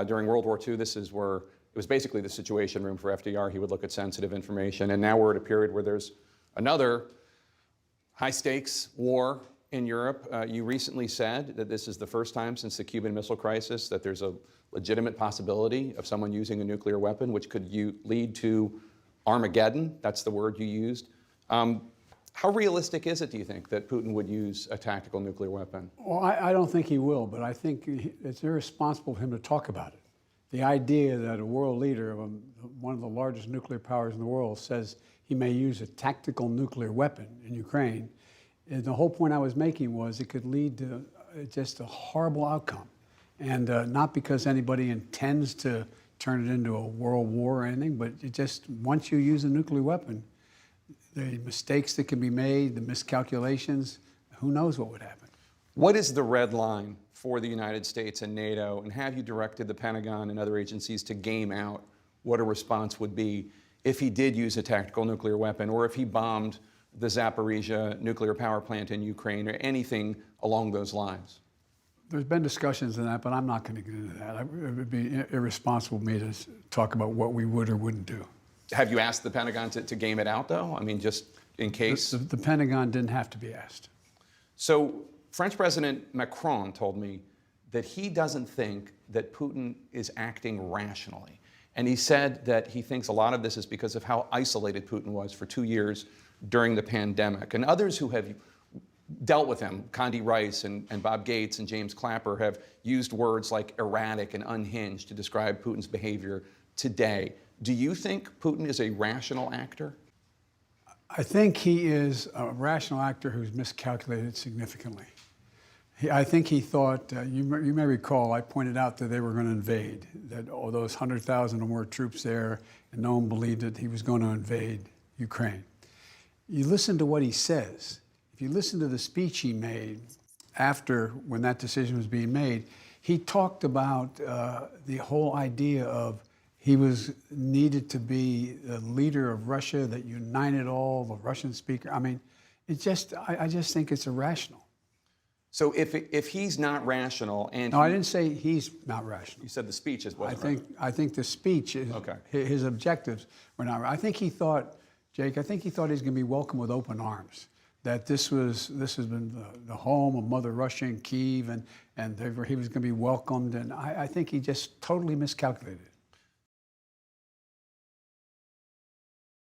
During World War II, this is where it was basically the situation room for FDR. He would look at sensitive information. And now we're at a period where there's another high-stakes war in Europe. You recently said that this is the first time since the Cuban Missile Crisis that there's a legitimate possibility of someone using a nuclear weapon, which could lead to Armageddon. That's the word you used. How realistic is it, do you think, that Putin would use a tactical nuclear weapon? Well, I don't think he will, but I think it's irresponsible for him to talk about it. The idea that a world leader of one of the largest nuclear powers in the world says he may use a tactical nuclear weapon in Ukraine, and the whole point I was making was it could lead to just a horrible outcome. And not because anybody intends to turn it into a world war or anything, but it just, once you use a nuclear weapon, the mistakes that can be made, the miscalculations, who knows what would happen. What is the red line for the United States and NATO, and have you directed the Pentagon and other agencies to game out what a response would be if he did use a tactical nuclear weapon, or if he bombed the Zaporizhia nuclear power plant in Ukraine, or anything along those lines? There's been discussions on that, but I'm not going to get into that. It would be irresponsible of me to talk about what we would or wouldn't do. Have you asked the Pentagon to game it out, though? I mean, just in case? The Pentagon didn't have to be asked. So French President Macron told me that he doesn't think that Putin is acting rationally. And he said that he thinks a lot of this is because of how isolated Putin was for 2 years during the pandemic. And others who have dealt with him, Condi Rice and Bob Gates and James Clapper, have used words like erratic and unhinged to describe Putin's behavior today. Do you think Putin is a rational actor? I think he is a rational actor who's miscalculated significantly. I think he thought, you may recall, I pointed out that they were going to invade, that all those 100,000 or more troops there, and no one believed that he was going to invade Ukraine. You listen to what he says. If you listen to the speech he made after, when that decision was being made, he talked about the whole idea of he needed to be the leader of Russia that united all the Russian speakers. I mean, I just think it's irrational. So if he's not rational and no, I didn't say he's not rational. You said the speech is what I think the speech is okay. His objectives were not right. I think he thought, Jake, he thought he was going to be welcomed with open arms. That this has been the home of Mother Russia in Kyiv, and he was going to be welcomed. And I think he just totally miscalculated.